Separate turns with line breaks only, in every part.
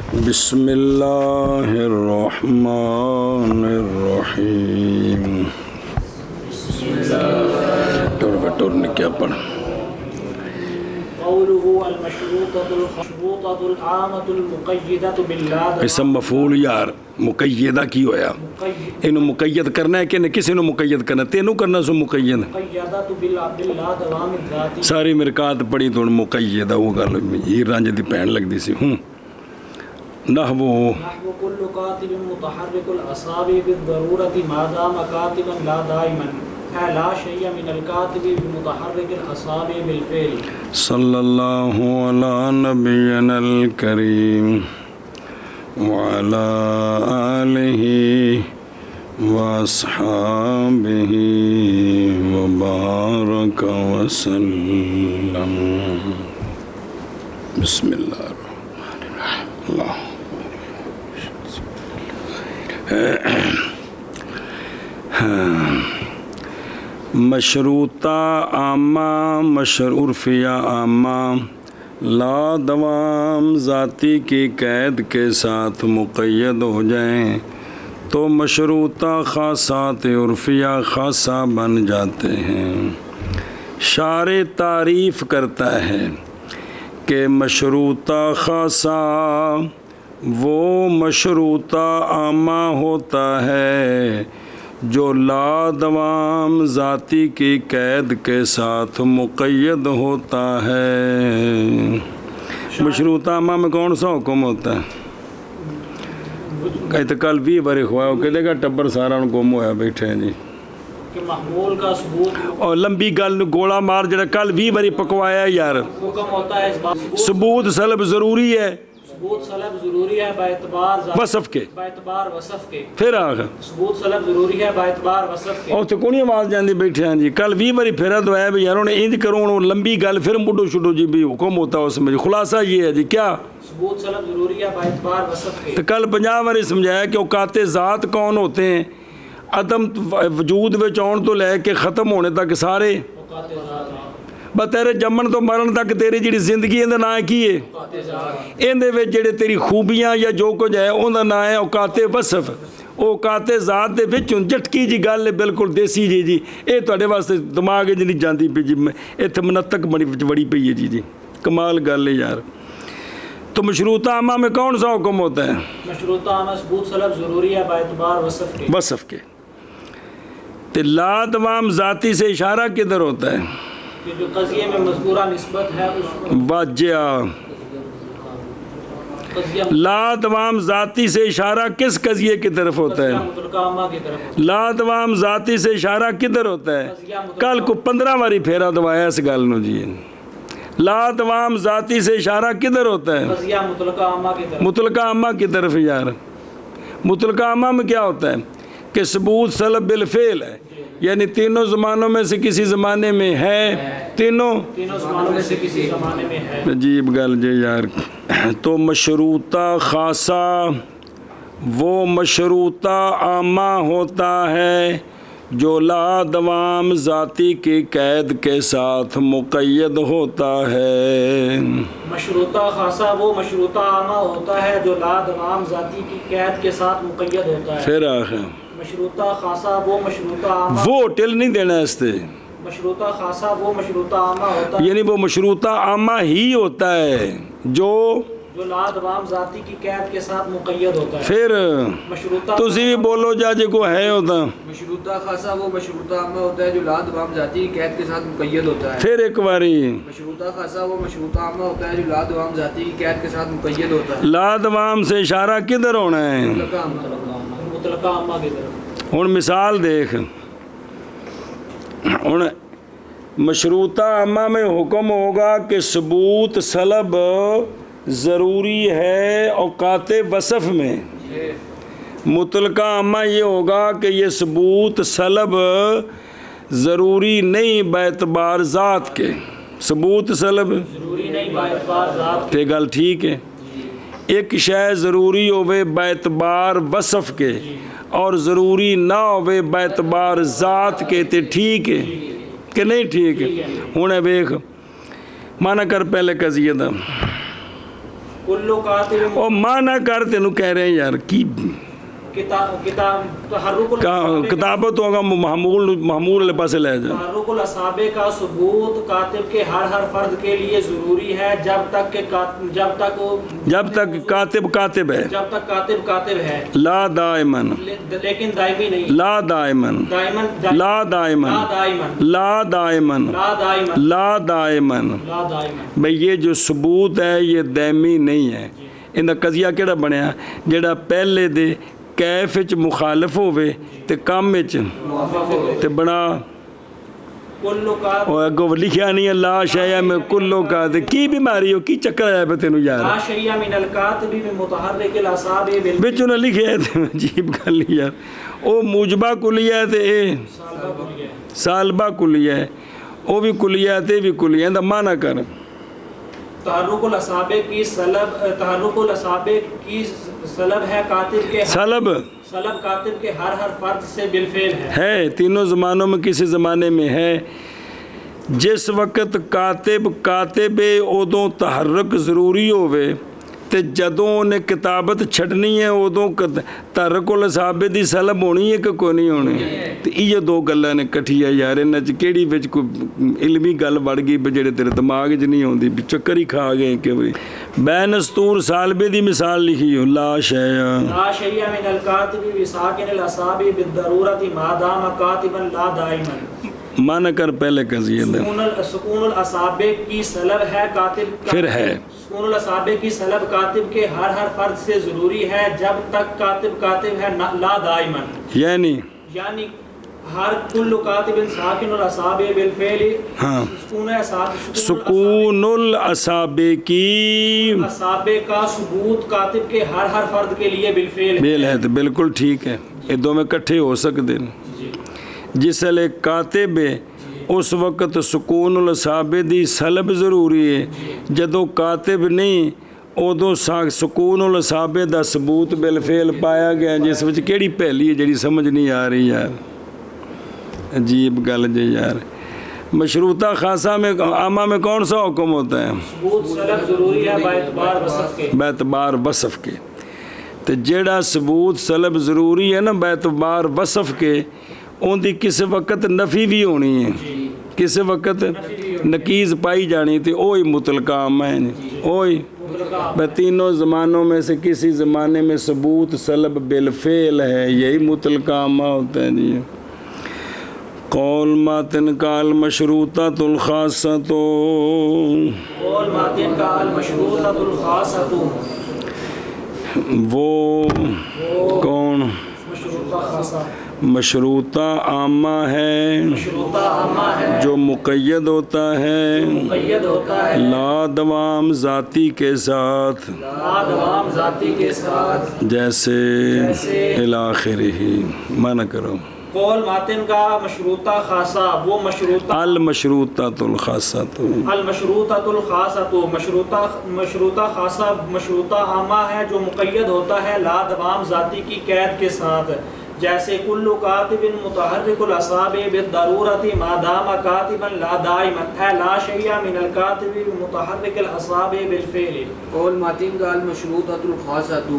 بسم اللہ الرحمن الرحیم. ٹور نے کیا پڑھا؟ اسم مفعول یار مقیدہ کی ہویا. انہوں مقید کرنا ہے کہ کسی نے مقید کرنا؟ تینوں کرنا سو مقید. ساری مرکات پڑھی تو مقیدہ وہ گل یہ رانجھ دی پہن لگ دی سی. نحو
كل قاتل متحرك الاصابع بالضروره ما دام قاتلا لا دائما لا شيء من القاتل بمتحرك الاصابع بالفعل.
صلی اللہ علی نبینا الکریم وعلی آلہ واصحابہ وبارک وسلم. بسم اللہ الرحمن الرحیم. اللہ مشروطہ عامہ عرفیہ عامہ لا دوام ذاتی کی قید کے ساتھ مقید ہو جائیں تو مشروطہ خاصات عرفیہ خاصہ بن جاتے ہیں. شارع تعریف کرتا ہے کہ مشروطہ خاصہ وہ مشروطہ عامہ ہوتا ہے جو لا دوام ذاتی کی قید کے ساتھ مقید ہوتا ہے. مشروطہ عامہ میں کون سا حکم ہوتا ہے؟ کہتے کل بھی بڑے خواہ کہتے گا ٹبر سارا ان گم ہوا بیٹھے ہیں جی
کہ محمول کا ثبوت
اور لمبی گل گولا مار جڑا کل بھی بڑی پکوایا یار.
حکم ہوتا ہے اس بات
ثبوت سلب ضروری ہے.
ثبوت سلب ضروری ہے باعتبار
وصف کے.
باعتبار وصف کے.
پھر آگا
ثبوت سلب ضروری ہے باعتبار وصف کے.
اور تو کونی آواز جاندی بیٹھے ہیں جی کل بھی بڑی پھیرا تو ہے بھی یاروں نے انج کرو لمبی گل پھر مڈو شڈو جی بھی حکم ہوتا ہے اس میں. خلاصہ یہ ہے جی کیا
ثبوت سلب ضروری ہے باعتبار وصف کے.
تو کل 50 باری سمجھایا کہ اوقات ذات کون ہوتے ہیں؟ عدم وجود وچ آن تو لے کے ختم ہونے تک سارے
اوقات ذات
بس تیرے جمن تو مرن تک تیری جڑی زندگی اندر نام کی ہے
اوقات ذات
اندے وچ جڑے تیری خوبیاں یا جو کچھ ہے اوندا نام ہے اوقات وصف. اوقات ذات دے وچ جھٹکی جی گل ہے بالکل دیسی جی اے تواڈے واسطے دماغ وچ نہیں جاندی پئی جی ایتھے منطق بڑی پئی ہے جی کمال گل ہے یار. تو مشروطہ عامہ میں کون سا حکم ہوتا ہے؟
مشروطہ عامہ ثبوت سلب ضروری ہے باعتبار وصف کے.
وصف کے. تے لا دوام ذاتی سے اشارہ کدھر ہوتا ہے؟
کہ جو قضیے میں مذکورہ نسبت ہے اس
واجہ.
قضیہ
لا دوام ذاتی سے اشارہ کس قضیے کی طرف ہوتا ہے؟
مطلقہ عامہ کی طرف.
لا دوام ذاتی سے اشارہ کدھر ہوتا ہے؟ کل کو 15 باری پھیرا دوایا اس گل نو جی. لا دوام ذاتی سے اشارہ کدھر ہوتا ہے؟
قضیہ مطلقہ عامہ کی طرف.
مطلقہ عامہ کی طرف یار. مطلقہ عامہ میں کیا ہوتا ہے کہ ثبوت سلب بالفعل ہے یعنی تینوں زمانوں میں سے کسی زمانے میں ہے. تینوں
زمانوں میں سے کسی زمانے میں ہے.
عجیب گل جی یار. تو مشروطہ خاصہ وہ مشروطہ عامہ ہوتا ہے جو لا دوام ذاتی کی قید کے ساتھ مقید ہوتا ہے.
مشروطہ خاصہ وہ مشروطہ عامہ ہوتا ہے جو لا دوام ذاتی کی قید کے ساتھ مقید ہوتا ہے.
پھر آخر
مشروطہ خاصہ وہ مشروطہ عامہ
وہ ٹل نہیں دینا اس سے.
مشروطہ خاصہ وہ مشروطہ عامہ ہوتا ہے
یعنی وہ مشروطہ عامہ ہی ہوتا ہے جو
لا دوام ذاتی کی قید کے ساتھ مقید ہوتا ہے.
پھر
مشروطہ
تسی بھی بولو جا جے کو ہے ہوتا.
مشروطہ خاصہ وہ مشروطہ عامہ ہوتا ہے جو لا دوام ذاتی کی قید کے ساتھ مقید ہوتا ہے.
پھر ایک باری
مشروطہ خاصہ وہ مشروطہ عامہ ہوتا ہے جو لا دوام ذاتی کی قید کے ساتھ مقید ہوتا ہے.
لا دوام سے اشارہ کدھر ہونا ہے؟
مطلقہ عامہ کی طرف.
ہن مثال دیکھ. ہن مشروطہ عامہ میں حکم ہوگا کہ ثبوت سلب ضروری ہے اوقات وصف میں. مطلقہ عامہ یہ ہوگا کہ یہ ثبوت سلب ضروری نہیں باعتبار ذات کے. ثبوت سلب
ضروری نہیں باعتبار ذات
تے گل ٹھیک ہے. ایک شے ضروری ہوئے باعتبار وصف کے اور ضروری نہ ہوئے باعتبار ذات کے تے ٹھیک ہے کہ نہیں ٹھیک ہے. ہوں ویخ مانا کر پہلے قضیے دا
کل کاتب
او مانا کر تینوں کہہ رہے ہیں یار کی
کتاب تحرک
کتابت ہوگا محمول پاس لے جا
تحرک الاصابع کا ثبوت کاتب کے ہر فرد کے لیے ضروری ہے جب تک
کاتب کاتب ہے
جب تک کاتب کاتب ہے
لا دائمن
لیکن دائمی نہیں
لا دائمن لا دائمن لا دائمن لا دائمن
لا دائمن
بھئی یہ جو ثبوت ہے یہ دائمی نہیں ہے ان دا قضیہ کیڑا بنیا جڑا پہلے دے کیف وچ مخالف ہوئے تے کام وچ تے بنا
کل کاتب
اور اگو لکھیا نہیں ہے لا شیء میں کلو کا تے کی بیماری ہو کی چکر آیا پہ تینوں یار
لا شیء من الکاتب بمتحرک الاصابع
بچوں نے لکھیا ہے تے عجیب گل یار او موجبہ کلیہ ہے تے اے سالبہ کلیہ ہے او بھی کلیہ ہے تے بھی کلیہ ہے دا معنی کر
تحرک الاصابع کی سلب ہے کاتب کے
سلب
سلب کاتب کے ہر فرد سے بالفعل
ہے تینوں زمانوں میں کسی زمانے میں ہے جس وقت کاتب ادوں تحرک ضروری ہوئے تے جدوں انہیں کتابت چھڑنی ہے ادوں تحرک الاصابع دی سلب ہونی ہے کہ کوئی نہیں ہونی تے یہ دو گلاں نے کٹھی ہے یار انہاں چ کیڑی وچ کوئی علمی گل بڑھ گئی جڑے تیرے دماغ 'چ نہیں ہوندی چکر ہی کھا گئے کہ بین استور سالبے دی مثال لکھی ہو لا
شیء من الکاتب بساکن الاصابع بالضرورت ما دام کاتبا لا دائما
مانا کر پہلے قضیہ دے
سکون الاصابع کی سلب ہے کاتب
پھر ہے
سکون الاصابع کی سلب کاتب کے ہر فرد سے ضروری ہے جب تک کاتب ہے لا دائما
یعنی
ہر کل کاتب ساکن الاصابع بالفعل
ہاں
سکون
الاصابع کی
اصابع کا ثبوت کاتب کے ہر فرد کے لیے بالفعل
بیل ہے تو بالکل ٹھیک ہے یہ دو میں کٹھے ہو سکتے ہیں جس لئے کاتب ہے اس وقت سکون الاصابع دی سلب ضروری ہے جدو کاتب نہیں ادو سکون الاصابع دا ثبوت بالفعل پایا گیا جس وچ کیڑی پہلی ہے جڑی سمجھ نہیں آ رہی یار عجیب گل جی یار مشروطہ خاصہ میں عامہ میں کون سا حکم ہوتا ہے
ثبوت سلب ضروری ہے باعتبار وصف کے
باعتبار وصف کے تو جیڑا ثبوت سلب ضروری ہے نا باعتبار وصف کے ان دی کس وقت نفی بھی ہونی ہے کس وقت نقیز پائی جانی تھی اوہی مطلقہ عامہ ہے اوہی تینوں زمانوں میں سے کسی زمانے میں ثبوت سلب بالفعل ہے یہی مطلقہ عامہ ہوتا ہے جی قول ماتن کا المشروطۃ الخاصۃ
قول ماتن کا المشروطۃ الخاصۃ
وہ کون
مشروطہ خاصہ
مشروطہ عامہ ہے جو مقید ہوتا ہے لا دوام ذاتی کے ساتھ جیسے الاخرہ معنی کرو
قول ماتن کا مشروطہ خاصہ وہ مشروطہ
المشروطۃ الخاصۃ
المشروطۃ الخاصۃ مشروطہ خاصہ مشروطہ عامہ ہے جو مقید ہوتا ہے لا دوام ذاتی کی قید کے ساتھ جیسے کل کاتب متحرک الاصابع بالضرورت ما دام کاتبا لا دائما ہے لا شیء من الکاتب متحرک الاصابع بالفعل
قول ماتن کا المشروطۃ الخاصۃ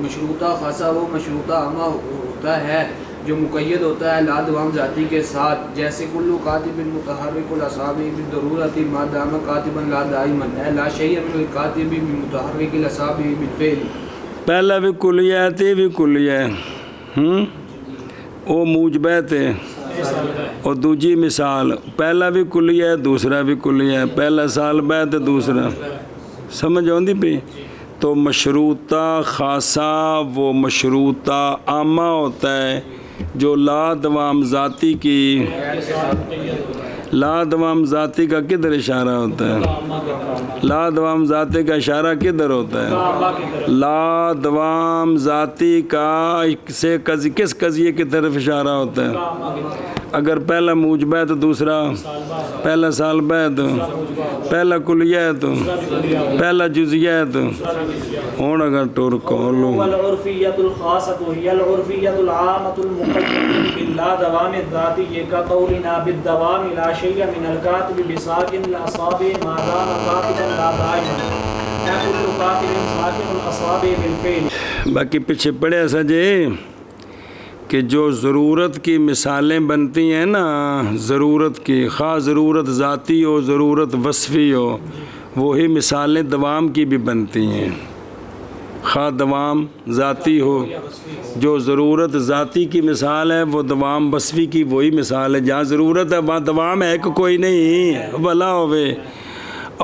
مشروطہ خاصہ وہ مشروطہ عامہ ہوتا ہے جو مقید ہوتا ہے لا دوام ذاتی کے ساتھ جیسے کل کاتب متحرک الاصابع بالضرورت ما دام کاتبا لا دائما ہے لا شیء من الکاتب متحرک الاصابع بالفعل
پہلا بھی کلیہ ہے تے بھی کلیہ ہے او موجبات ہے اور دوجی مثال پہلا بھی کلیہ ہے دوسرا بھی کلیہ ہے پہلا سال بعد دوسرا سمجھ آندی پہ تو مشروطہ خاصہ وہ مشروطہ عامہ ہوتا ہے جو لا دوام ذاتی کی لا دوام ذاتی کا کدھر اشارہ ہوتا ہے لا دوام ذاتی کا اشارہ کدھر ہوتا ہے لا دوام ذاتی کا سے کس قضیے کی طرف اشارہ ہوتا ہے اگر پہلا موجبہ ہے تو دوسرا پہلا سال بعد پہلا کلیہ ہے تو پہلا جزیہ ہے تو ہون اگر ٹور کولو
والعرفیت الخاصۃ هي العرفیت العامۃ المقیدۃ باللا دوام الذاتی کا قولنا بالدوام لا شیء من الکاتب بساکن الاصابع ما دام کاتبا لا دائما کاتب ساکن الاصابع بالفعل۔
باقی پیچھے پڑھے سجے کہ جو ضرورت کی مثالیں بنتی ہیں نا، ضرورت کی، خواہ ضرورت ذاتی ہو ضرورت وصفی ہو، وہی مثالیں دوام کی بھی بنتی ہیں، خواہ دوام ذاتی ہو، جو ضرورت ذاتی کی مثال ہے وہ دوام وصفی کی وہی مثال ہے، جہاں ضرورت ہے وہاں دوام ہے کہ کوئی نہیں، بھلا ہوئے،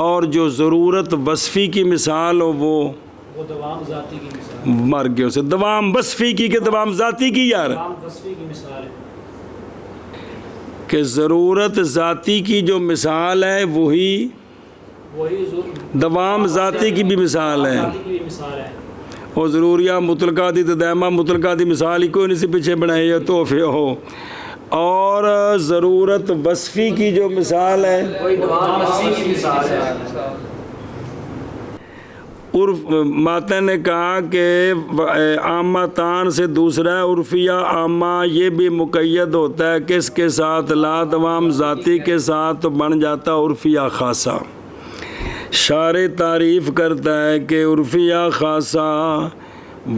اور جو ضرورت وصفی کی مثال ہو وہ
دوام ذاتی کی مثال،
مر گئے اسے دوام وصفی کی کہ دوام ذاتی کی یار،
دوام وصفی کی مثال ہے
کہ ضرورت ذاتی کی جو مثال ہے وہی دوام ذاتی کی بھی مثال ہے،
ذاتی کی بھی مثال ہے۔
اور ضروریہ مطلقہ دی تو دائمہ مطلقہ دی مثال ہی کوئی نہیں سے پیچھے بنائی ہے تحفے ہو، اور ضرورت وصفی کی جو مثال ہے
کوئی دوام وصفی کی مثال ہے۔
عرف ماتن نے کہا کہ عامہ تان سے دوسرا ہے عرفیہ عامہ، یہ بھی مقید ہوتا ہے کس کے ساتھ؟ لا دوام ذاتی کے ساتھ، تو بن جاتا عرفیہ خاصہ۔ شارح تعریف کرتا ہے کہ عرفیہ خاصہ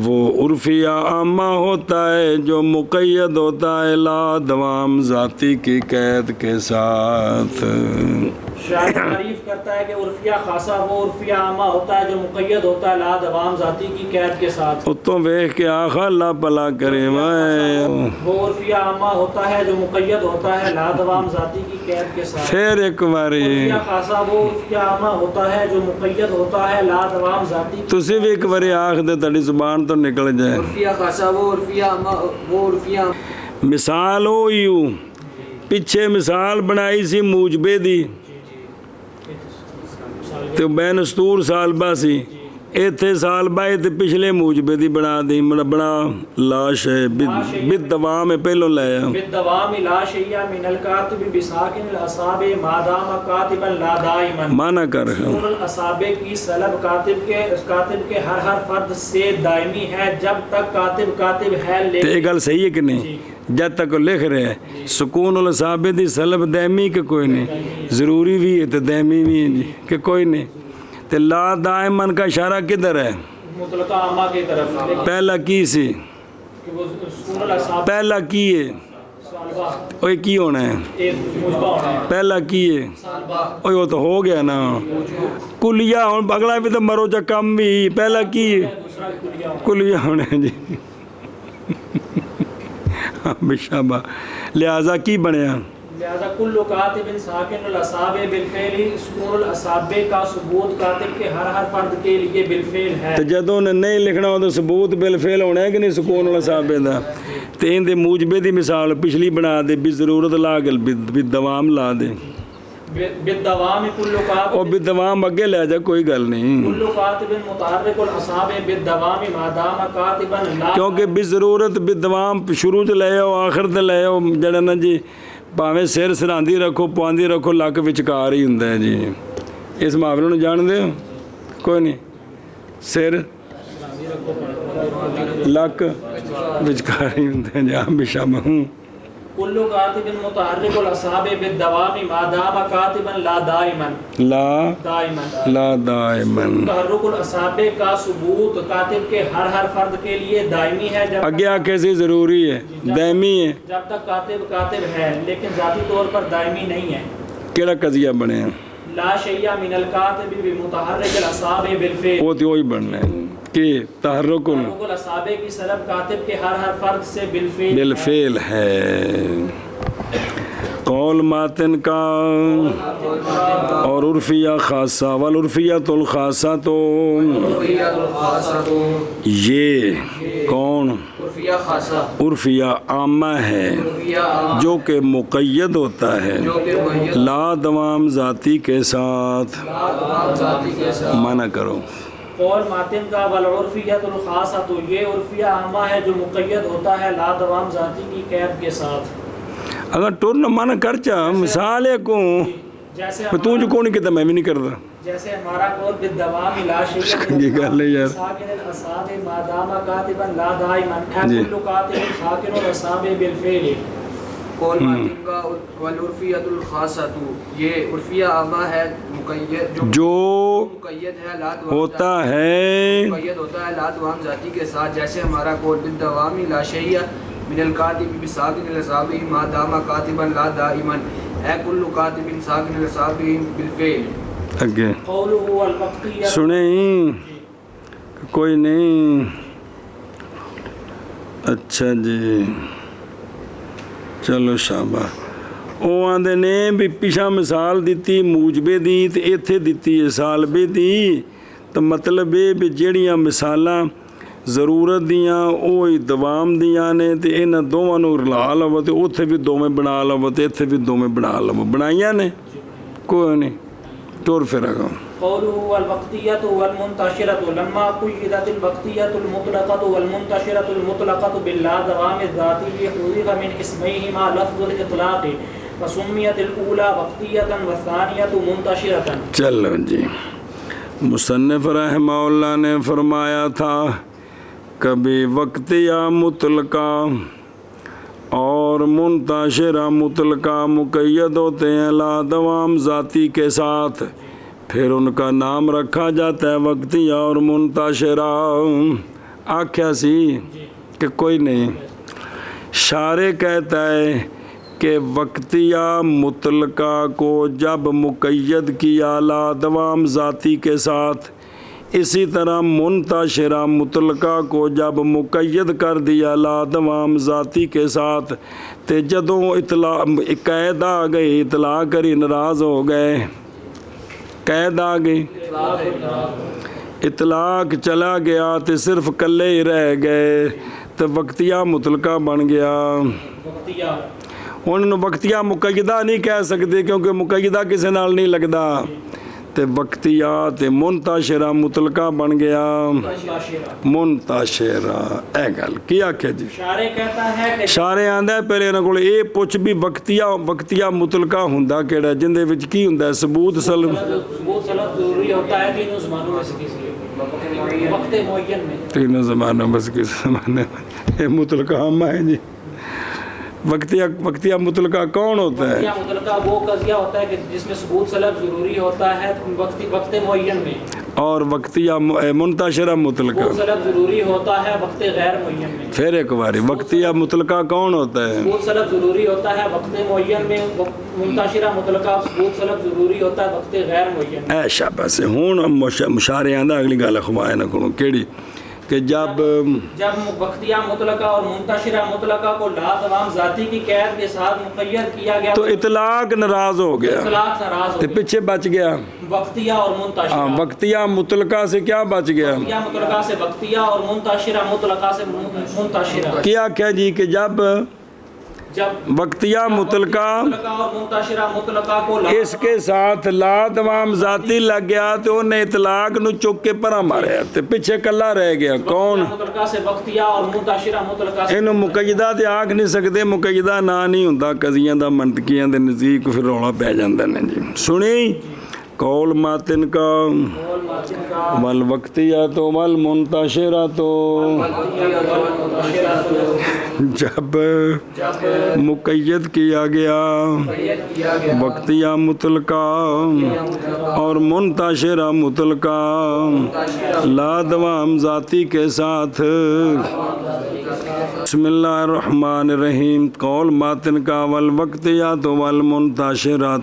وہ عرفیہ عامہ ہوتا ہے جو مقید ہوتا ہے لا دوام ذاتی کی قید کے ساتھ۔
شاعر تعریف کرتا ہے کہ عرفیہ خاصہ وہ عرفیہ عامہ ہوتا ہے جو مقید ہوتا ہے لا دوام ذاتی کی قید کے ساتھ۔
اتوں ویخ کے آخا اللہ بھلا کرے میں،
وہ عرفیہ عامہ ہوتا ہے جو مقید ہوتا ہے لا دوام ذاتی کی قید کے ساتھ۔
پھر ایک باری
عرفیہ خاصہ وہ عرفیہ عامہ ہوتا ہے جو مقید ہوتا ہے لا دوام ذاتی کی۔
تسی بھی ایک باری آخ دے تڑی زبان تو نکل جائے۔
عرفیہ خاصہ وہ عرفیہ عامہ وہ عرفیہ
مثال ہو یوں پیچھے مثال بنائی سی موجبے دی تو بین استور سالبہ سی، ایتھے سالبہ ایتھے پچھلے موجبے دی بنا دی، بنا لاش ہے بد دوام ہے پہلو لیا
بالدوام لا شیء من الکاتب بساکن الاصابع ما دام کاتبا لا دائما۔
مانا کر
سکون الاصابع کی سلب کاتب کے ہر فرد سے دائمی ہے جب تک کاتب ہے،
تو یہ
لیکن
گل صحیح ہے کہ نہیں؟ جب تک وہ لکھ رہے ہیں سکون الاصابع دی سلب دائمی کہ کوئی نہیں، ضروری بھی ہے تو دائمی بھی ہے جی کہ کوئی نہیں۔ تو لا دائمن کا اشارہ کدھر ہے؟
مطلقہ عامہ کی طرف، لیکن
پہلا کی سی
کہ وہ سکون الاصابع
پہلا کی ہے
سالبہ
اوہ کی ہونا ہے
ایک موجبہ ہونا ہے،
پہلا کی ہے
سالبہ
اوہ وہ تو ہو گیا نا کلیہ ہوں اگلا بھی تو مرو جا کم بھی پہلا کی ہے
دوسرا کلیہ ہونا ہے۔
کلیہ ہونا ہے جی بشابہ لہذا کی بنیا
لہذا کل کاتب ساکن الاصابع بالفعل، سکون الاصابع کا ثبوت کاتب کے ہر فرد کے لیے بالفعل ہے۔
تو جدوں نے نہیں لکھنا ہو تو ثبوت بالفعل ہونا ہے کہ نہیں سکون الاصابع دا، تو ان دے موجبے دی مثال پچھلی بنا دے بھی ضرورت لا گل بھی دوام لا دے
بالدوام کل کاتب
اور بھی دوام اگے لے جا کوئی گل نہیں،
کل کاتب متحرک الاصابع بالدوام ما دام کاتبا لا،
کیونکہ بھی ضرورت بھی دوام شروع تے لے آؤ آخر تے لے آؤ جڑا نا جی پاویں سر سراندی رکھو پواندی رکھو لک وچکار ہی ہوندا ہے جی، اس معاملے نوں جان دے ہو کوئی نہیں، سر لک وچکار ہی ہوندا ہے جی ہم بشامہ ہوں۔
کل کاتب متحرک الاصابع بالدوام ما دام کاتبا لا دائما
لا دائمن
تحرک الاصابع کا ثبوت کاتب کے ہر فرد کے لیے دائمی ہے جب
اگے آکے سے ضروری ہے دائمی ہے
جب تک کاتب ہے، لیکن ذاتی طور پر دائمی نہیں ہے۔
کیڑا قضیہ بنے ہیں
لا شیء من الکاتب بمتحرک الاصابع بالفعل،
وہ تو وہی بننا ہے کہ تحرک
تحرک الاصابع کی سلب کاتب کے ہر فرد سے بالفعل
بالفعل ہے۔ قول ماتن کا اور عرفیہ خاصہ والعرفیۃ الخاصہ تو
عرفیہ الخاصہ تو
یہ کون
عرفیہ خاصہ
عرفیہ عامہ ہے
عرفیہ عامہ
جو کہ مقید ہوتا ہے
جو کہ مقید
لا دوام ذاتی کے ساتھ،
دوام ذاتی کے ساتھ۔
منع کرو
قول ماتن کا والعرفیۃ الخاصہ تو یہ عرفیہ عامہ ہے جو مقید ہوتا ہے لا دوام ذاتی کی قید کے ساتھ۔
اگر ٹور نہ منع کر چا مثال ہے کو
جیسے
تو جو کون کہتا میں بھی نہیں کرتا
جیسے ہمارا قول بالدوام لا شیء
یہ گل ہے یار
ساکن الاصابع ما دام کاتبا لا دائما،
جی۔
کل کاتب ساکن الاصابع بالفعل۔
قول ماتن کا والعرفیت الخاصۃ یہ عرفیہ عامہ ہے مقید
جو
مقید ہے لا دوام
ہوتا ہے
مقید ہوتا ہے لا دوام ذاتی کے ساتھ، جیسے ہمارا قول بالدوامی لا شیء من الکاتب بساکن الاصابع ما دام کاتبا لا دائما اے کل کاتب ساکن الاصابع بالفعل۔
اگے
قوله والوقتیہ
سنیں کوئی نہیں، اچھا جی چلو شاباش۔ ਉਹ ਆਂਦੇ ਨੇ ਵੀ ਪਿਛਾ ਮਿਸਾਲ ਦਿੱਤੀ ਮੂਜਬੇ ਦੀ ਤੇ ਇੱਥੇ ਦਿੱਤੀ ਹੈ ਸਾਲਬੇ ਦੀ, ਤਾਂ ਮਤਲਬ ਇਹ ਵੀ ਜਿਹੜੀਆਂ ਮਿਸਾਲਾਂ ਜ਼ਰੂਰਤ ਦੀਆਂ ਉਹ ਹੀ ਦਵਾਮ ਦੀਆਂ ਨੇ ਤੇ ਇਹਨਾਂ ਦੋਵਾਂ ਨੂੰ ਰਲਾ ਲਵੋ ਤੇ ਉੱਥੇ ਵੀ ਦੋਵੇਂ ਬਣਾ ਲਵੋ ਤੇ ਇੱਥੇ ਵੀ ਦੋਵੇਂ ਬਣਾ ਲਵੋ। ਬਣਾਈਆਂ ਨੇ ਕੋਈ ਨਹੀਂ ਤੁਰ ਫਿਰ ਅਗਾਂ।
قوله والوقتية والمنتشرة لما قيدت الوقتية المطلقة والمنتشرة المطلقة باللا دوام الذاتي حذف من اسميهما لفظ الإطلاق فسميت الأولى وقتية والثانية منتشرة۔
چلو جی، مصنف رحمہ اللہ نے فرمایا تھا کبھی وقتیہ مطلقہ اور منتشرہ مطلقہ مقید ہوتے ہیں لا دوام ذاتی کے ساتھ، پھر ان کا نام رکھا جاتا ہے وقتیہ اور منتشرہ۔ آکھیا سی کہ کوئی نہیں، شارح کہتا ہے کہ وقتیہ مطلقہ کو جب مقید کیا لا دوام ذاتی کے ساتھ، اسی طرح منتشرہ مطلقہ کو جب مقید کر دیا لا دوام ذاتی کے ساتھ، تے جدوں اطلاع قید آ گئی، اطلاع کری ناراض ہو گئے، قید آ گئی، اطلاق چلا گیا تو صرف کلے ہی رہ گئے تو وقتیہ مطلقہ بن گیا۔
وقتیہ
انہوں وقتیہ مقیدہ نہیں کہہ سکتے کیونکہ مقیدہ کسی نال نہیں لگدا، تو وقتیہ تے منتشرہ مطلقہ بن گیا منتشرہ۔ اے گل کی آکھے جی؟
شارح کہتا ہے کہ
شارح آندا ہے پہلے انہاں کول یہ پوچھ بھی وقتیہ مطلقہ ہوندا کیڑا جن دے وچ کی ہوندا ہے ثبوت سلب
ثبوت سلب ضروری ہوتا ہے تینوں زمانوں میں سے کسی وقت معین میں۔
تینوں زمانوں بس کس زمانے میں یہ مطلقہ عامہ ہے جی۔ وقتیہ مطلقہ کون ہوتا ہے؟
وقتیہ مطلقہ وہ قضیہ ہوتا ہے کہ جس میں ثبوت سلب ضروری ہوتا ہے وقت معین میں،
اور وقتیہ منتشرہ مطلقہ
ثبوت سلب ضروری ہوتا ہے وقت غیر معین میں۔
پھر ایک باری وقتیہ مطلقہ کون ہوتا ہے؟
ثبوت سلب ضروری ہوتا ہے وقت معین میں، منتشرہ مطلقہ ثبوت سلب ضروری ہوتا ہے وقت غیر معین میں۔
اے شاباش، ہن مشارع آندا اگلی گل اخوائے نہ کرو کیڑی کہ جب
وقتیہ مطلقہ اور منتشرہ مطلقہ کو لا دوام ذاتی کی قید کے ساتھ مقید کیا گیا
تو اطلاق ناراض ہو گیا،
اطلاق ناراض ہو
تو
گیا۔
پیچھے بچ گیا
وقتیہ اور منتشرہ،
وقتیہ مطلقہ سے کیا بچ گیا؟
وقتیہ مطلقہ سے وقتیہ اور منتشرہ مطلقہ سے منتشرہ۔
کیا کہہ جی کہ جب وقتیہ مطلقہ
اور منتشرہ مطلقہ کو
اس کے ساتھ لا دوام ذاتی لگ گیا تو انہیں اطلاق نو چک کے پرا ماریا تو پیچھے کلا رہ گیا کون؟
مطلقہ سے وقتیہ اور منتشرہ مطلقہ سے
انہوں مقیدہ تے آکھ نہیں سکتے، مقیدہ نہ نہیں ہوندہ قضیاں دا منطقیاں دے نزدیک پھر رولا پہ جاندہ نے جی۔ سنی قول ماتن کا والوقتیہ والمنتشرہ جب مقید کیا گیا وقتیہ مطلقہ اور منتشرہ مطلقہ لا دوام ذاتی کے ساتھ۔ بسم اللہ الرحمن الرحیم۔ قول ماتن کا والوقتیہ والمنتشرہ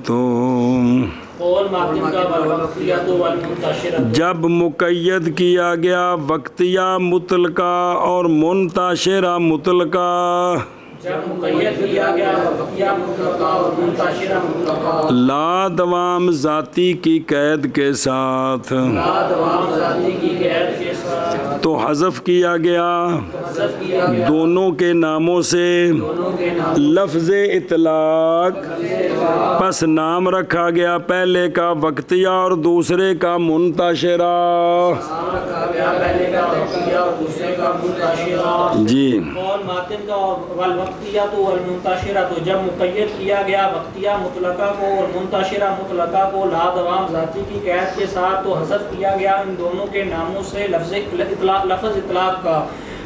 قول ماتن کا والوقتیہ والمنتشرہ
جب مقید کیا گیا وقتیہ مطلقہ اور منتشرہ مطلقہ،
جب مقید کیا گیا وقتیہ مطلقہ اور منتشرہ مطلقہ
لا دوام ذاتی کی قید کے ساتھ،
لا دوام ذاتی کی قید کے ساتھ
تو حذف کیا گیا
حذف کیا گیا
دونوں کے ناموں سے
دونوں کے نام
لفظ اطلاق، پس نام رکھا گیا پہلے کا وقتیہ اور دوسرے کا منتشرہ۔
رکھا گیا پہلے کا وقتیہ اور دوسرے کا منتشرہ۔
جی
قول ماتن کا والوقتیہ والمنتشرہ جب مقید کیا گیا وقتیہ مطلقہ کو اور منتشرہ مطلقہ کو لا دوام ذاتی کی قید کے ساتھ، تو حذف کیا گیا ان دونوں کے ناموں سے لفظ اطلاق کا،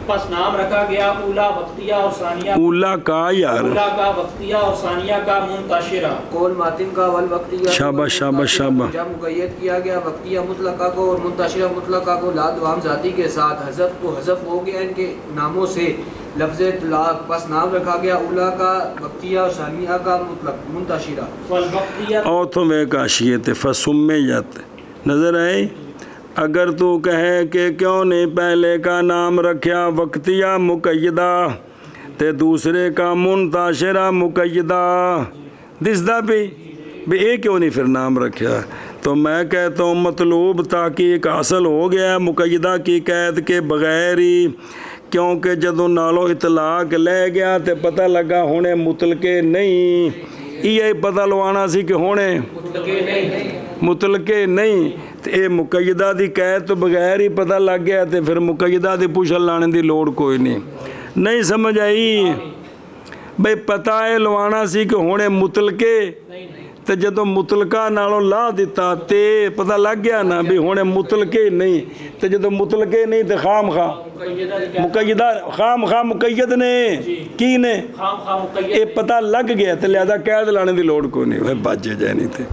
پس نام رکھا گیا اولا وقتیہ اور ثانیہ،
اولا کا یار،
اولا کا وقتیہ اور ثانیہ کا منتشرہ،
قول ماتن کا والوقتیہ،
شاباش شاباش شاباش،
جب مقید کیا گیا وقتیہ مطلقہ کو اور منتشرہ مطلقہ کو لا دوام ذاتی کے ساتھ، حذف تو حذف ہو گیا ان کے ناموں سے لفظ اطلاق، پس نام رکھا گیا اولا کا وقتیہ اور ثانیہ کا مطلق منتشرہ۔
والوقتیہ
اور تم ایک آشیت فسمیت نظر آئی۔ اگر تو کہے کہ کیوں نہیں پہلے کا نام رکھیا وقتیہ مقیدہ تے دوسرے کا منتشرہ مقیدہ، دسدا بھی ایک کیوں نہیں پھر نام رکھیا؟ تو میں کہتا ہوں مطلوب تحقیق حاصل ہو گیا مقیدہ کی قید کے بغیر ہی، کیونکہ جدوں نالوں اطلاق لے گیا تے پتہ لگا ہونے مطلقے نہیں، یہ پتہ لوانا سی کہ ہونے مطلقے نہیں، تے اے مقیدہ دی قید تو بغیر ہی پتہ لگ گیا تے پھر مقیدہ دی پوچھل لانے دی لوڑ کوئی نہیں سمجھ آئی؟ بھئی پتہ ہے لوانا سی کہ ہونے مطلقے، تے جدوں مطلقہ نالوں لا دیتا تے پتہ لگ گیا نا بھی ہونے مطلقے نہیں، تے جدوں مطلقے نہیں تے خام خواہ مقیدہ، خام خواہ مقید نے کی نے اے پتہ لگ گیا تے لہذا قید لانے دی لوڑ کوئی نہیں، باجے جائے نہیں تھے۔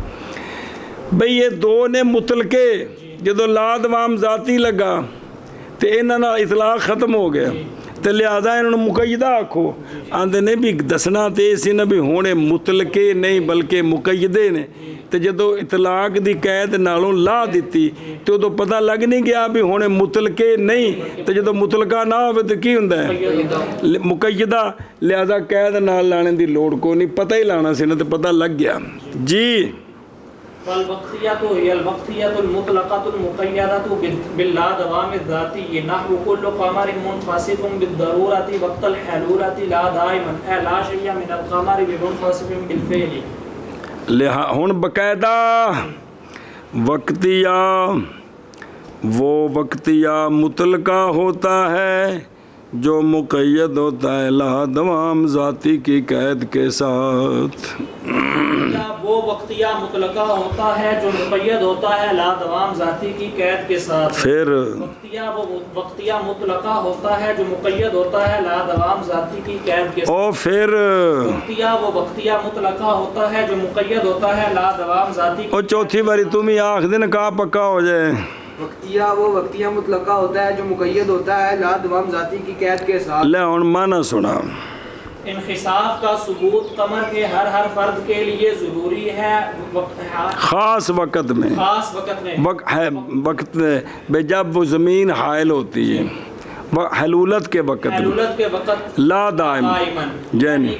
بھئی یہ دو نے مطلقے جدوں لا دوام ذاتی لگا تے انہاں نال اطلاق ختم ہو گیا تے لہذا انہوں نے مقیدہ آکھو، آندے نے بھی دسنا تے اسی نے بھی ہونے مطلقے نہیں بلکہ مقیدے نے، تے جدوں اطلاق دی قید نالوں لا دیتی تے ادو پتہ لگ نہیں گیا بھی ہونے مطلقے نہیں، تے جدوں مطلقہ نہ ہوئے تو کی ہوندا ہے مقیدہ، لہذا قید نال لانے دی لوڑ کو نہیں، پتہ ہی لانا سی نا تے پتہ لگ گیا جی۔
والوقتیۃ هي الوقتیۃ المطلقۃ المقیدۃ باللا دوام الذاتی نحو كل قمر منخسف بالضرورۃ وقت الحلولۃ لا دائما اے لا شیء من القمر بمنخسف بالفعل۔
ہن باقاعدہ وقتیہ وہ وقتیہ مطلقہ ہوتا ہے جو مقید ہوتا ہے لا دوام ذاتی کی قید کے ساتھ،
وہ وقتیہ مطلقہ ہوتا ہے جو مقید ہوتا ہے لا دوام ذاتی کی قید کے ساتھ،
پھر
وہ وقتیہ مطلقہ ہوتا ہے جو مقید ہوتا ہے لا دوام ذاتی کی قید کے ساتھ،
اور پھر
وہ وقتیہ مطلقہ ہوتا ہے جو مقید ہوتا ہے لا دوام ذاتی کی،
اور چوتھی باری تم ہی آخ دن کہا پکا ہو جائے،
وقتیہ وہ وقتیہ مطلقہ ہوتا ہے جو مقید ہوتا ہے لا دوام ذاتی کی قید کے ساتھ۔
لے ہن مانا سنا،
انخساف کا ثبوت قمر کے ہر فرد کے لیے ضروری ہے
خاص وقت میں،
خاص وقت میں،
وقت بے جب وہ زمین حائل ہوتی ہے حلولت کے وقت لا دائما یعنی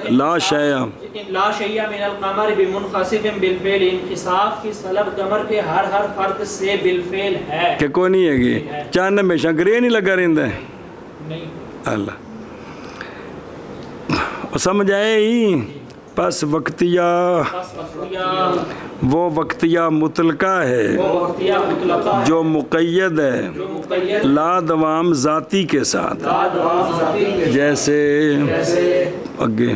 لا
شیء من القمر بمنخسف بالفعل، انخساف کی طلب قمر کے ہر فرد سے بالفعل ہے
کہ کوئی نہیں ہے گی چاند ہمیشہ گرے نہیں لگا رہتا ہے
نہیں
اللہ سمجھ آئے ہی۔ پس وقتیہ وہ وقتیہ مطلقہ ہے جو مقید ہے لا دوام ذاتی کے ساتھ، جیسے اگے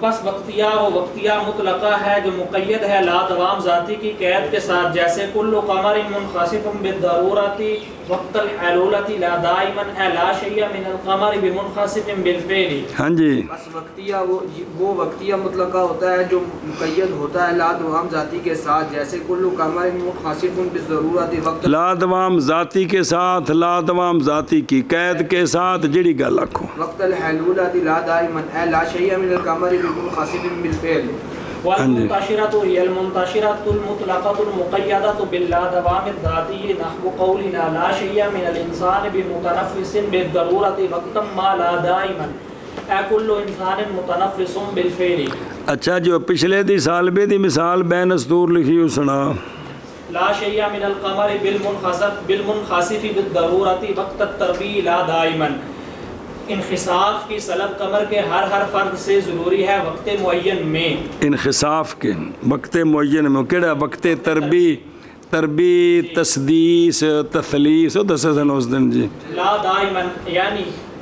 پس وقتیہ وہ وقتیہ مطلقہ ہے جو مقید ہے لا دوام ذاتی کی قید کے ساتھ، جیسے کل قمر منخسف بالضرورۃ وقت الحلولۃ لا دائما اے لا شیء من القمر بمنخسف بالفعل۔
ہاں جی،
بس وقتیہ وہ وقتیہ مطلقہ ہوتا ہے جو مقید ہوتا ہے لا دوام ذاتی کے ساتھ، جیسے کل قمر منخسف بالضرورۃ وقت
لا دوام ذاتی کے ساتھ، لا دوام ذاتی کی قید کے ساتھ جڑی گل آکھو،
وقت الحلولۃ لا دائما اے لا شیء من القمر بمنخسف بالفعل۔
والمنتشرۃ هي المنتشرۃ المطلقۃ المقیدۃ باللا دوام الذاتی نحو قولنا لا شیء من الانسان بمتنفس بالضرورۃ وقتا ما لا دائما اے کل انسان متنفس بالفعل۔
اچھا جو پچھلے دی سالبے دی مثال بین اسطور لکھی ہو سنا،
لا شیء من القمر بالمنخسف بالضرورۃ وقت التربیع لا دائما، انخساف کی سلب قمر کے ہر فرد سے ضروری ہے وقت معین میں،
انخساف کے وقت معین میں کیڑا وقت تربی تسدیس تثلیث دسن اس دن جی
لا دائما یعنی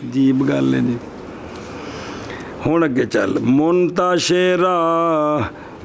ਅਜੀਬ ਗੱਲ ਹੈ ਜੀ। ਹੁਣ ਅੱਗੇ ਚੱਲ। ਮੁੰਤਾਸ਼ਿਰਾ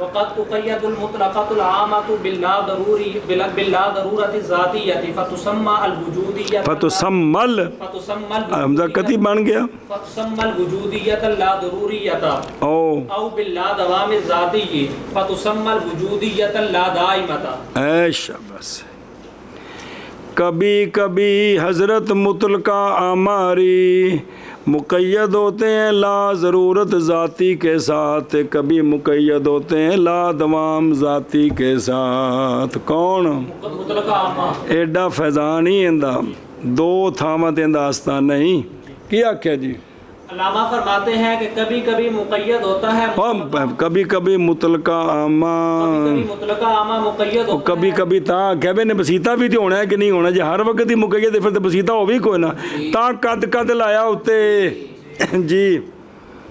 وقد تقيد المطلقة العامة باللا ضرورة الذاتية فتسمى الوجودية
فتسمل حمزہ کتی بن گیا
فتسمى الوجودية اللا ضرورية
او
باللا دوام الذاتي فتسمى الوجودية اللا دائمة.
اے شاباش. کبھی کبھی حضرت مطلقہ ہماری مقید ہوتے ہیں لا ضرورت ذاتی کے ساتھ، کبھی مقید ہوتے ہیں لا دوام ذاتی کے ساتھ. کون؟
مطلقہ عامہ.
ایڈا فیضان ہی اندہ دو تھامت اندہ آستان نہیں کیا کیا جی.
علامہ فرماتے ہیں کہ کبھی کبھی مقید ہوتا ہے
کبھی کبھی مطلقہ عامہ،
کبھی مطلقہ عامہ مقید ہوتا
کبھی کبھی تاں کہ بے نے بسیطہ بھی تو ہونا ہے کہ نہیں ہونا جی. ہر وقت ہی مقید ہے پھر تو بسیطہ ہو بھی کوئی نہ. تاں قد لایا ہوتے جی.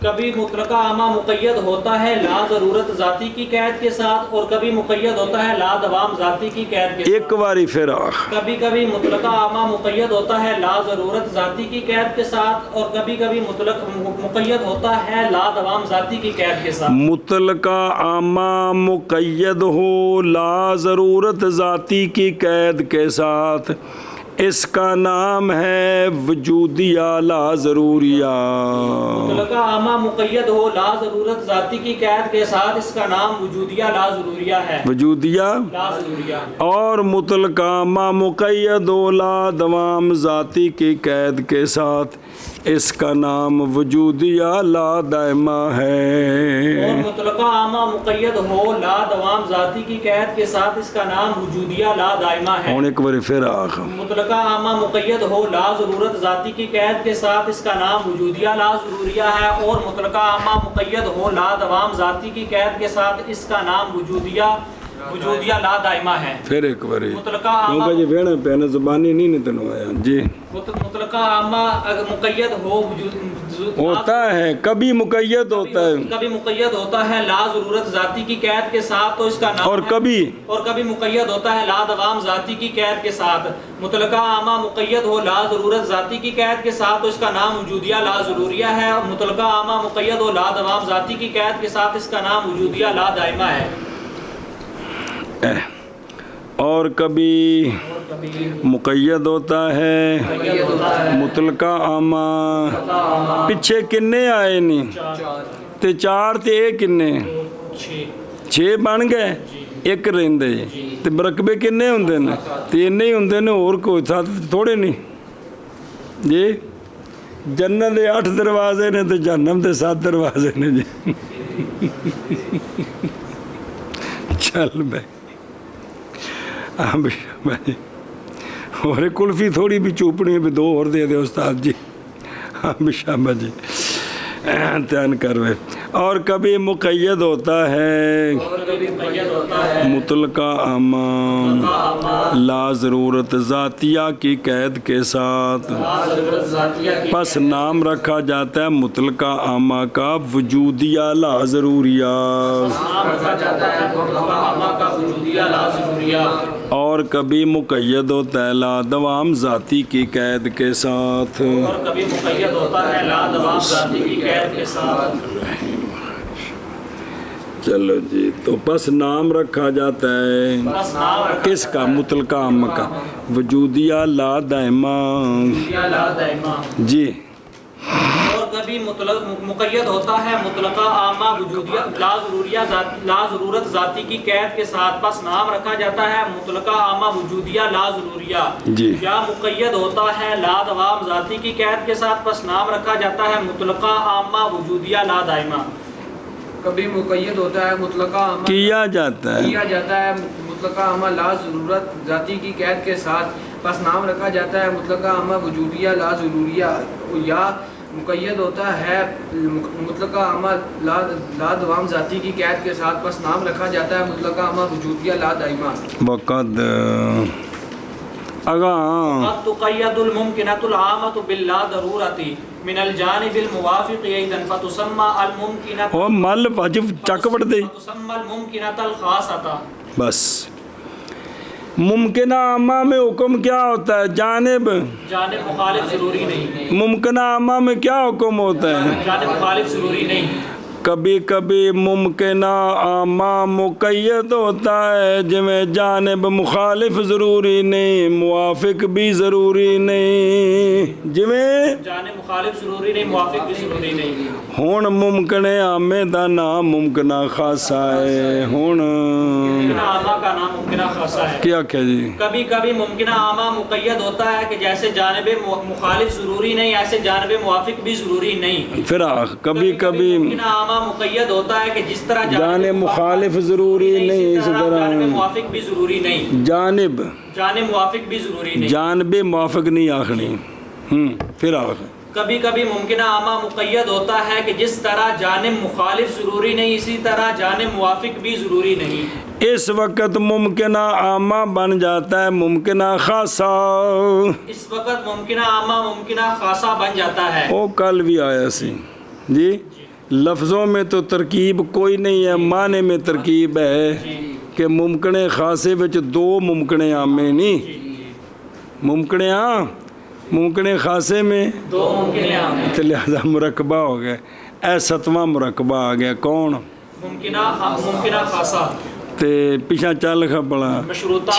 کبھی مطلقہ عامہ مقید ہوتا ہے لا ضرورت ذاتی کی قید کے ساتھ اور کبھی مقید ہوتا ہے لا دوام ذاتی کی قید کے ساتھ.
ایک باری پھر
کبھی کبھی مطلقہ عامہ مقید ہوتا ہے لا ضرورت ذاتی کی قید کے ساتھ اور کبھی کبھی مقید ہوتا ہے لا دوام ذاتی کی قید کے ساتھ.
مطلقہ عامہ مقید ہو لا ضرورت ذاتی کی قید کے ساتھ، اس کا نام ہے وجودیہ لا ضروریہ.
مطلقہ عامہ مقید ہو لا ضرورت ذاتی کی قید کے ساتھ، اس کا نام وجودیہ لا ضروریہ ہے.
وجودیہ
لا ضروریہ.
اور مطلقہ عامہ مقید ہو لا دوام ذاتی کی قید کے ساتھ، اس کا نام وجودیہ لا دائمہ ہے.
اور مطلقہ عامہ مقید ہو لا دوام ذاتی کی قید کے ساتھ، اس کا نام وجودیہ لا دائمہ ہے.
اور ایک بار پھر آخر
مطلقہ عامہ مقید ہو لا ضرورت ذاتی کی قید کے ساتھ، اس کا نام وجودیہ لا ضروریہ ہے. اور مطلقہ عامہ مقید ہو لا دوام ذاتی کی قید کے ساتھ، اس کا نام وجودیہ لا دائمہ ہے.
پھر ایک بار
مطلقہ
کیونکہ جی بہن پہنے زبانی نہیں نتنو آیا جی.
مطلقہ عامہ مقید
ہوتا ہے کبھی مقید ہوتا ہے،
کبھی مقید ہوتا ہے لا ضرورت ذاتی کی قید کے ساتھ تو اس کا نام
اور
کبھی مقید ہوتا ہے لا دوام ذاتی کی قید کے ساتھ. مطلقہ عامہ مقید ہو لا ضرورت ذاتی کی قید کے ساتھ تو اس کا نام وجودیہ لا ضروریہ ہے. اور مطلقہ عامہ مقید ہو لا دوام ذاتی کی قید کے ساتھ، اس کا نام وجودیہ لا دائمہ ہے.
اور کبھی مقید ہوتا ہے مطلقہ عامہ. پچھے کنے آئے نہیں تے چار تے ایک کنے 6 بن گئے ایک رہندے تے مرکبے کنے ہوندے نے 3 ہی ہوندے نے اور کوئی تھوڑے نہیں جی. جنت دے 8 دروازے نے تے جہنم دے 7 دروازے نے جی. چل بھائی اور کلفی تھوڑی بھی چوپڑی بھی 2 اور دے استاد جی. شامہ جی دھیان کروے. اور کبھی مقید ہوتا ہے مطلقہ عامہ لا ضرورت ذاتیہ کی قید کے ساتھ، پس نام رکھا جاتا ہے مطلقہ عامہ کا وجودیہ لا ضروریہ. اور کبھی مقید ہوتا ہے لا دوام ذاتی کی قید کے ساتھ.
اور کبھی مقید ہوتا ہے لا دوام ذاتی کی قید کے ساتھ.
چلو جی. تو پس نام رکھا جاتا ہے کس کا؟ مطلقہ عامہ کا وجودیہ لا دائمہ جی.
اور کبھی مقید ہوتا ہے مطلقہ عامہ وجودیہ لا ضرورت ذاتی کی قید کے ساتھ، پس نام رکھا جاتا ہے مطلقہ عامہ وجودیہ لا ضروریہ
جی.
یا مقید ہوتا ہے لا دوام ذاتی کی قید کے ساتھ، پس نام رکھا جاتا ہے مطلقہ عامہ وجودیہ لا دائمہ.
کبھی مقید ہوتا ہے مطلقہ عامہ
کیا جاتا ہے
مطلقہ عامہ لا ضرورت ذاتی کی قید کے ساتھ، پس نام رکھا جاتا ہے مطلقہ عامہ وجودیہ لا ضروریہ. یا مقید ہوتا ہے مطلقہ عامہ لا دوام ذاتی کی قید کے ساتھ، پس نام رکھا جاتا ہے مطلقہ عامہ وجودیہ لا دائمہ.
وقد
قد تقید الممکنۃ العامۃ باللا ضرورۃ من الجانب الموافق ایضا فتسمى الممکنۃ
او مل واجب چک وڑ دے
فتسمى الممکنۃ الخاصۃ.
بس ممکنہ عامہ میں حکم کیا ہوتا ہے؟ جانب
مخالف ضروری نہیں.
ممکنہ عامہ میں کیا حکم ہوتا ہے؟
جانب مخالف ضروری نہیں.
کبھی کبھی ممکنہ عامہ مقید ہوتا ہے جویں جانب مخالف ضروری نہیں موافق بھی ضروری نہیں جویں
جانب مخالف ضروری نہیں موافق بھی ضروری نہیں
ہون ممکن عامے دا نام ممکنہ خاصا ہے ہون
ممکنہ عامہ کا نام ممکنہ خاصہ ہے
کیا کیا جی
کبھی کبھی ممکنہ عامہ مقید ہوتا ہے کہ جیسے جانب مخالف ضروری نہیں ایسے جانب موافق بھی ضروری نہیں
پھر کبھی کبھی
ممکنہ عامہ مقید ہوتا ہے کہ جس طرح
جانب مخالف ضروری نہیں اس
جانب
طرح
موافق بھی ضروری نہیں
جانب
موافق بھی ضروری نہیں
جانب موافق نہیں آخنی پھر آخ
کبھی کبھی ممکنہ عامہ مقید ہوتا ہے کہ جس طرح جانب مخالف ضروری نہیں اسی طرح جانب موافق بھی ضروری نہیں
اس وقت ممکنہ عامہ بن جاتا ہے ممکنہ خاصا
اس وقت ممکنہ عامہ ممکنہ خاصہ بن جاتا ہے
وہ کل بھی آیا سی جی لفظوں میں تو ترکیب کوئی نہیں ہے معنی میں ترکیب ہے کہ ممکن خاصے وچ دو ممکن عامے نہیں ممکن خاصے میں
دو ممکنہ عامے
تو لہذا مرکبہ ہو گیا اے ستواں مرکبہ آ گیا کون
ممکنہ خاصہ
تے پیچھا چل کھا پڑا
مشروطہ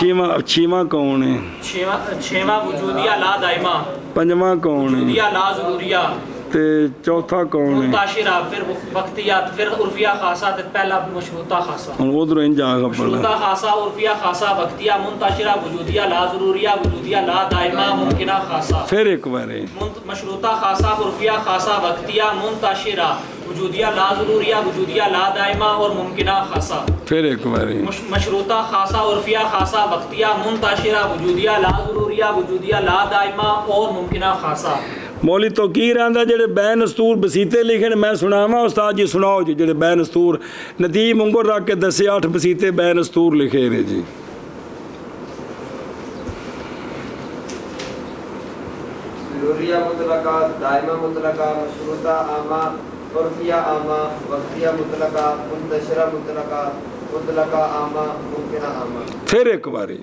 چھواں کون ہے
چھواں وجودیہ لا دائمہ
پنجواں کون ہے
وجودیہ لا ضروریہ
تے چوتھا کون ہے
منتشرہ پھر وقتیات پھر عرفیہ خاصہ تے پہلا مشروطہ خاصہ
ادھر انج آ پڑا
مشروطہ خاصہ عرفیہ خاصہ وقتیہ منتشرہ وجودیہ لا ضروریہ وجودیہ لا دائمہ ممکنہ خاصہ
پھر ایک بارے
مشروطہ خاصہ عرفیہ خاصہ وقتیہ منتشرہ وجودیہ لا ضروریہ وجودیہ لا دائمہ اور ممکنہ خاصہ
پھر ایک بارے
مشروطہ خاصہ عرفیہ خاصہ وقتیہ منتشرہ وجودیہ لا ضروریہ وجودیہ لا دائمہ اور ممکنہ خاصہ
مولی توقیر آندا جڑے بے نستور بسیتے لکھے میں سناواں استاد جی سناؤ جی جڑے بے نستور ندیم منگور رکھ کے دسے 8 بسیتے بے نستور لکھے نے جی
ضروریہ مطلقہ دائمہ مطلقہ مشروطہ عامہ عرفیہ عامہ وقتیہ مطلقہ منتشرہ مطلقہ مطلقہ عامہ ممکنہ عامہ
پھر ایک باری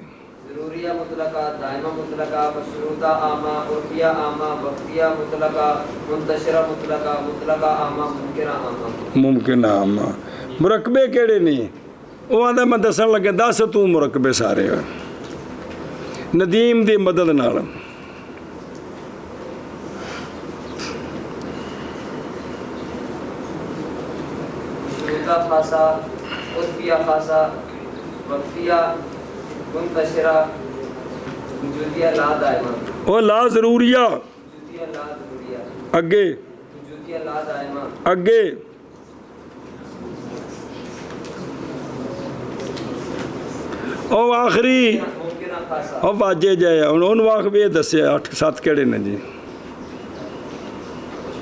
ضروریہ مطلقہ دائمہ مطلقہ مشروطہ عامہ عرفیہ عامہ وقتیہ مطلقہ منتشرہ مطلقہ مطلقہ عامہ ممکنہ عامہ
ممکن عامہ مرکبے کیڑے نہیں وہ آندا میں دسن لگے 10 تو مرکبے سارے ندیم دی مدد نال
مشروطہ خاصہ عرفیہ خاصہ وقتیہ منتشرہ وجودیہ لا دائمہ
او لا ضروریہ
وجودیہ لا ضروریہ
اگے
وجودیہ لا دائمہ
اگے او آخری
ممکنہ خاصہ
او واجے جائے انہوں واقع بھی دسے 8-7 کیڑے نے جی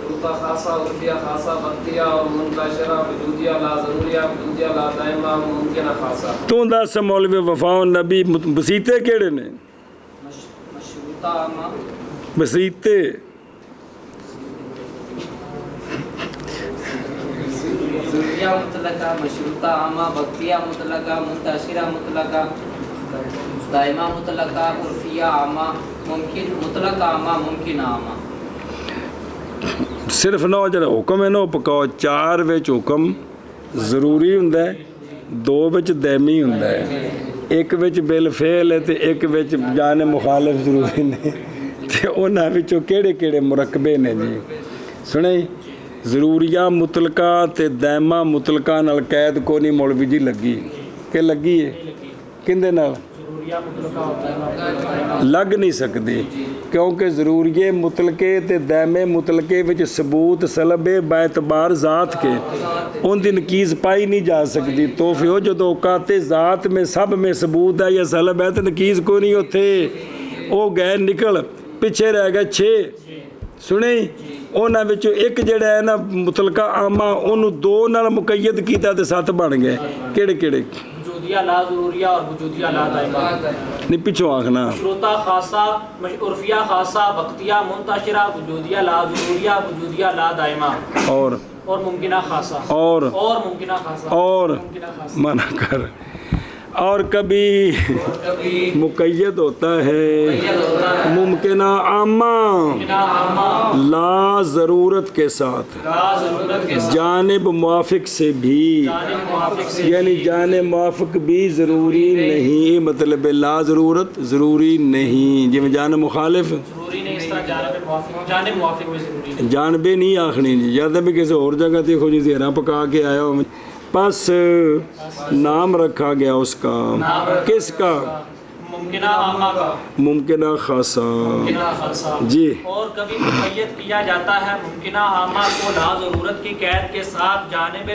مشروطہ خاصہ عرفیہ خاصہ وقتیہ اور منتشرہ وجودیہ لا ضروریہ وجودیہ لا دائمہ ممکنہ خاصہ
تو دس مولوی وفا نبی بسیتے کیڑے نے
مشروطہ عامہ
بسیتے
ضروریہ مطلقہ مشروطہ عامہ وقتیہ مطلقہ منتشرہ مطلقہ دائمہ مطلقہ عرفیہ عامہ ممکن مطلقہ عامہ ممکنہ عامہ
صرف نو جڑا حکم ہے نا پکاؤ 4 وچ حکم ضروری ہوندا ہے 2 وچ دائمی ہوندا ہے 1 وچ بالفعل ہے تے 1 وچ جان مخالف ضروری نے تے انہاں وچوں کیڑے مرکبے نے جی سنے ضروریہ مطلقہ تے دائمہ مطلقہ نال قید کو نہیں مولوی جی لگی کہ لگی ہے کندے نال لگ نہیں سکتی کیونکہ ضروریے مطلقے تے دائمے مطلقے وچ ثبوت سلب باعتبار ذات کے ان دی نقیز پائی نہیں جا سکتی تو پھر جو اوقات ذات میں سب میں ثبوت ہے یا سلب ہے تو نقیز کو نہیں ہوتے وہ گئے نکل پیچھے رہ گئے 6 سنیں انہاں وچوں ایک جڑا ہے نا مطلقہ عامہ انہوں 2 نال مقید کیتا تے 7 بن گئے کیڑے
وجودیہ لا ضروریہ اور وجودیہ لا دائمہ
نہیں پیچھو آخنا
مشروطہ خاصہ عرفیہ خاصہ وقتیہ منتشرہ وجودیہ لا ضروریہ وجودیہ لا دائمہ
اور
ممکنہ خاصہ
اور
ممکنہ خاصہ
اور
ممکنہ خاصہ
منع کر اور کبھی
کبھی
مقید ہوتا ہے
مقید ہوتا ہے
ممکنہ عامہ
ممکنہ عامہ
لا ضرورت کے ساتھ
لا ضرورت کے ساتھ
جانب موافق سے بھی
جانب موافق سے
یعنی جانب موافق بھی ضروری نہیں مطلب ہے لا ضرورت ضروری نہیں جی میں جانب مخالف
ضروری نہیں اس طرح جانب موافق بھی ضروری نہیں
جانبے نہیں آخنی جی یا بھی کسی اور جگہ دیکھو جی زیرہ پکا کے آیا ہو پس نام رکھا گیا اس کا کس کا
ممکنہ عامہ کا
ممکنہ خاصہ
ممکنہ خاصہ
جی
اور کبھی مقید کیا جاتا ہے ممکنہ عامہ کو لا ضرورت کی قید کے ساتھ جانب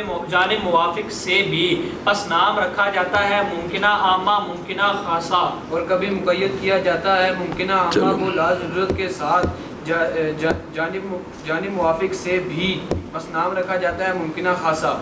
موافق سے بھی پس نام رکھا جاتا ہے ممکنہ عامہ ممکنہ خاصہ
اور کبھی مقید کیا جاتا ہے ممکنہ عامہ کو لا ضرورت کے ساتھ جانب موافق سے بھی بس نام رکھا جاتا ہے ممکنہ خاصہ